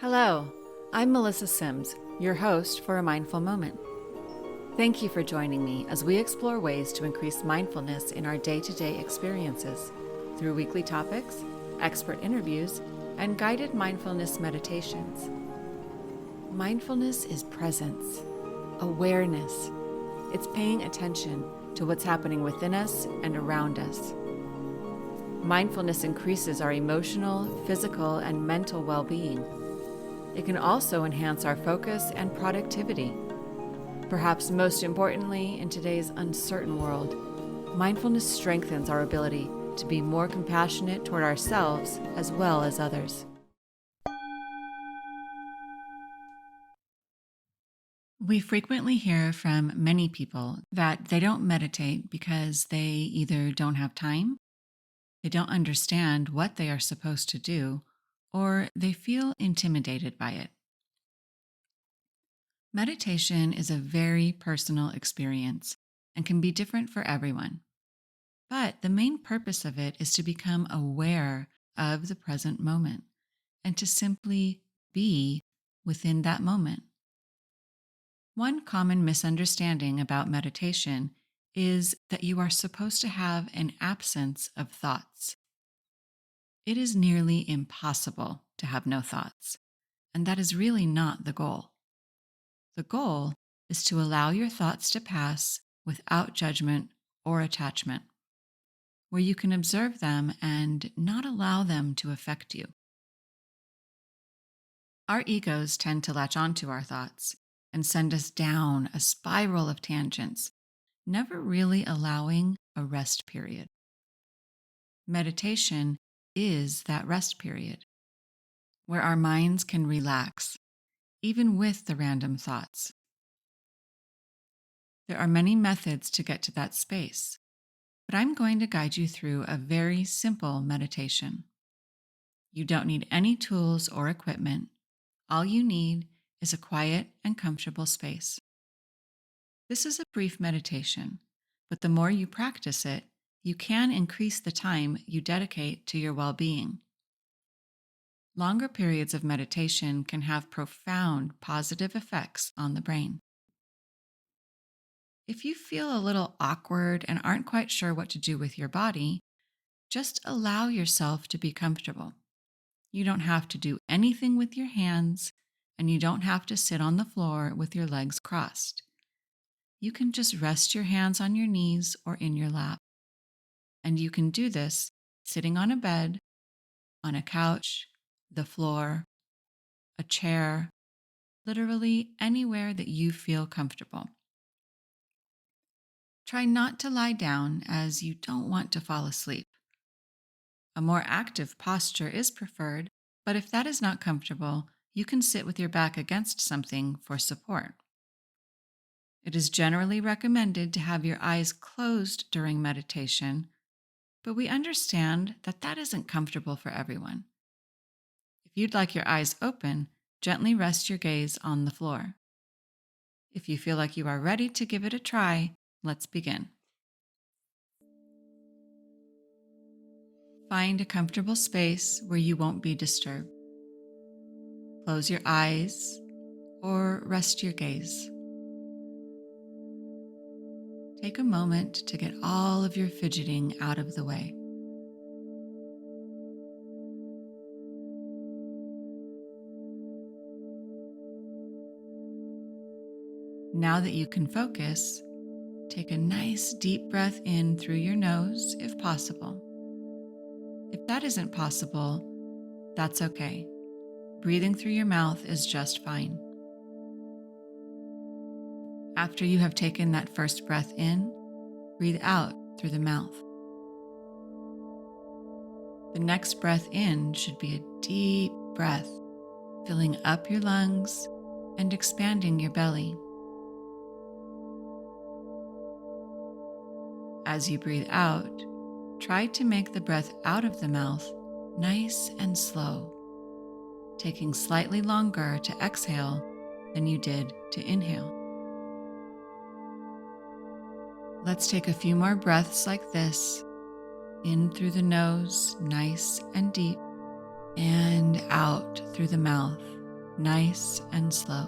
Hello, I'm Melissa Sims, your host for A Mindful Moment. Thank you for joining me as we explore ways to increase mindfulness in our day-to-day experiences through weekly topics, expert interviews, and guided mindfulness meditations. Mindfulness is presence, awareness. It's paying attention to what's happening within us and around us. Mindfulness increases our emotional, physical, and mental well-being. It can also enhance our focus and productivity. Perhaps most importantly, in today's uncertain world, mindfulness strengthens our ability to be more compassionate toward ourselves as well as others. We frequently hear from many people that they don't meditate because they either don't have time, they don't understand what they are supposed to do, or they feel intimidated by it. Meditation is a very personal experience and can be different for everyone. But the main purpose of it is to become aware of the present moment and to simply be within that moment. One common misunderstanding about meditation is that you are supposed to have an absence of thoughts. It is nearly impossible to have no thoughts, and that is really not the goal. The goal is to allow your thoughts to pass without judgment or attachment, where you can observe them and not allow them to affect you. Our egos tend to latch onto our thoughts and send us down a spiral of tangents, never really allowing a rest period. Meditation is that rest period, where our minds can relax, even with the random thoughts. There are many methods to get to that space, but I'm going to guide you through a very simple meditation. You don't need any tools or equipment. All you need is a quiet and comfortable space. This is a brief meditation, but the more you practice it, you can increase the time you dedicate to your well-being. Longer periods of meditation can have profound positive effects on the brain. If you feel a little awkward and aren't quite sure what to do with your body, just allow yourself to be comfortable. You don't have to do anything with your hands, and you don't have to sit on the floor with your legs crossed. You can just rest your hands on your knees or in your lap. And you can do this sitting on a bed, on a couch, the floor, a chair, literally anywhere that you feel comfortable. Try not to lie down as you don't want to fall asleep. A more active posture is preferred, but if that is not comfortable, you can sit with your back against something for support. It is generally recommended to have your eyes closed during meditation, but we understand that that isn't comfortable for everyone. If you'd like your eyes open, gently rest your gaze on the floor. If you feel like you are ready to give it a try, let's begin. Find a comfortable space where you won't be disturbed. Close your eyes or rest your gaze. Take a moment to get all of your fidgeting out of the way. Now that you can focus, take a nice deep breath in through your nose if possible. If that isn't possible, that's okay. Breathing through your mouth is just fine. After you have taken that first breath in, breathe out through the mouth. The next breath in should be a deep breath, filling up your lungs and expanding your belly. As you breathe out, try to make the breath out of the mouth nice and slow, taking slightly longer to exhale than you did to inhale. Let's take a few more breaths like this, in through the nose, nice and deep, and out through the mouth, nice and slow.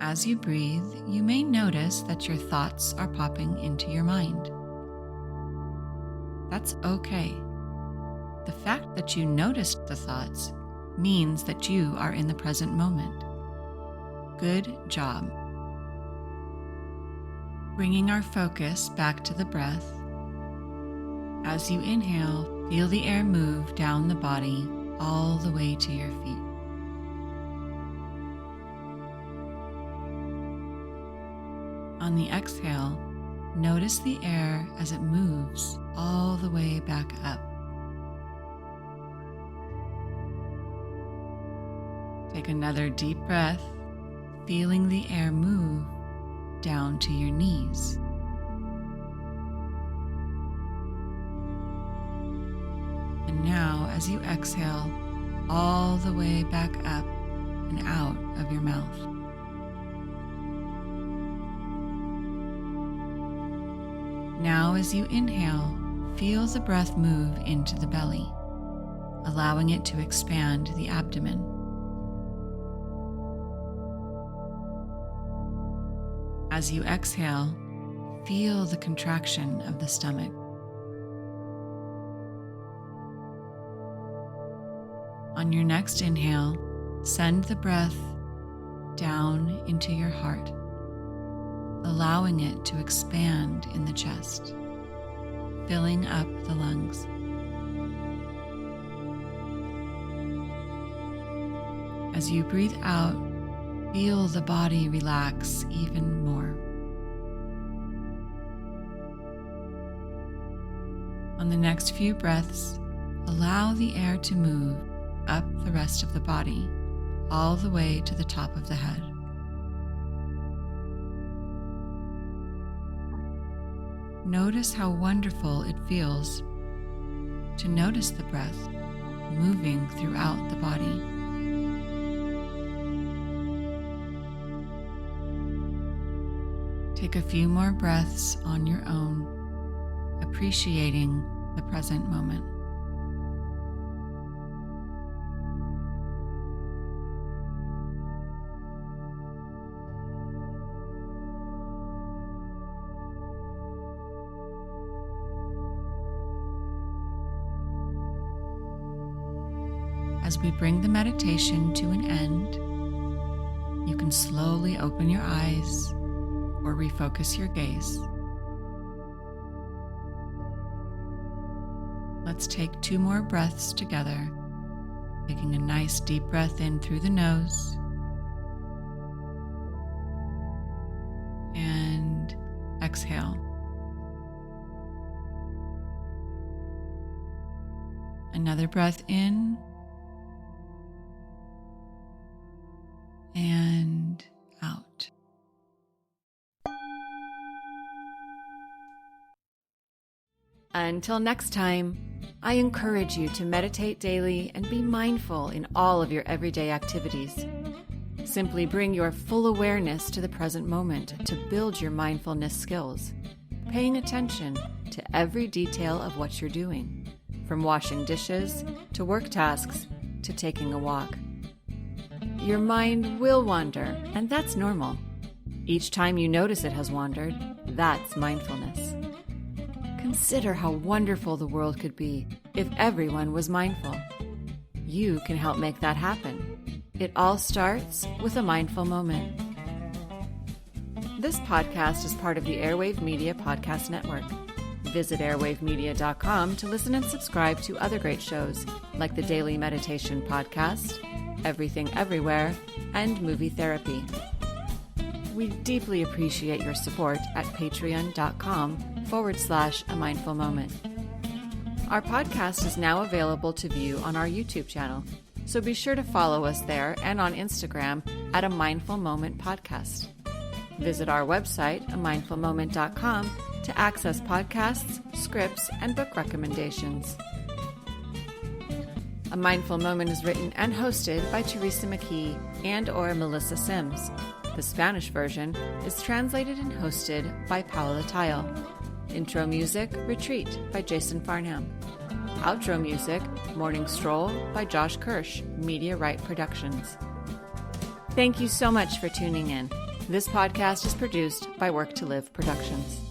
As you breathe, you may notice that your thoughts are popping into your mind. That's okay. The fact that you noticed the thoughts means that you are in the present moment. Good job. Bringing our focus back to the breath. As you inhale, feel the air move down the body all the way to your feet. On the exhale, notice the air as it moves all the way back up. Take another deep breath, feeling the air move down to your knees. And now, as you exhale, all the way back up and out of your mouth. Now, as you inhale, feel the breath move into the belly, allowing it to expand the abdomen. As you exhale, feel the contraction of the stomach. On your next inhale, send the breath down into your heart, allowing it to expand in the chest, filling up the lungs. As you breathe out, feel the body relax even more. On the next few breaths, allow the air to move up the rest of the body, all the way to the top of the head. Notice how wonderful it feels to notice the breath moving throughout the body. Take a few more breaths on your own, appreciating the present moment. As we bring the meditation to an end, you can slowly open your eyes or refocus your gaze. Let's take 2 more breaths together, taking a nice deep breath in through the nose and exhale. Another breath in and out. Until next time, I encourage you to meditate daily and be mindful in all of your everyday activities. Simply bring your full awareness to the present moment to build your mindfulness skills, paying attention to every detail of what you're doing, from washing dishes to work tasks to taking a walk. Your mind will wander, and that's normal. Each time you notice it has wandered, that's mindfulness. Consider how wonderful the world could be if everyone was mindful. You can help make that happen. It all starts with a mindful moment. This podcast is part of the Airwave Media Podcast Network. Visit airwavemedia.com to listen and subscribe to other great shows like the Daily Meditation Podcast, Everything Everywhere, and Movie Therapy. We deeply appreciate your support at patreon.com/A Mindful Moment. Our podcast is now available to view on our YouTube channel, so be sure to follow us there and on Instagram at A Mindful Moment Podcast. Visit our website, amindfulmoment.com, to access podcasts, scripts, and book recommendations. A Mindful Moment is written and hosted by Teresa McKee and/or Melissa Sims. The Spanish version is translated and hosted by Paula Tile. Intro music, Retreat by Jason Farnham. Outro music, Morning Stroll by Josh Kirsch, Media Right Productions. Thank you so much for tuning in. This podcast is produced by Work to Live Productions.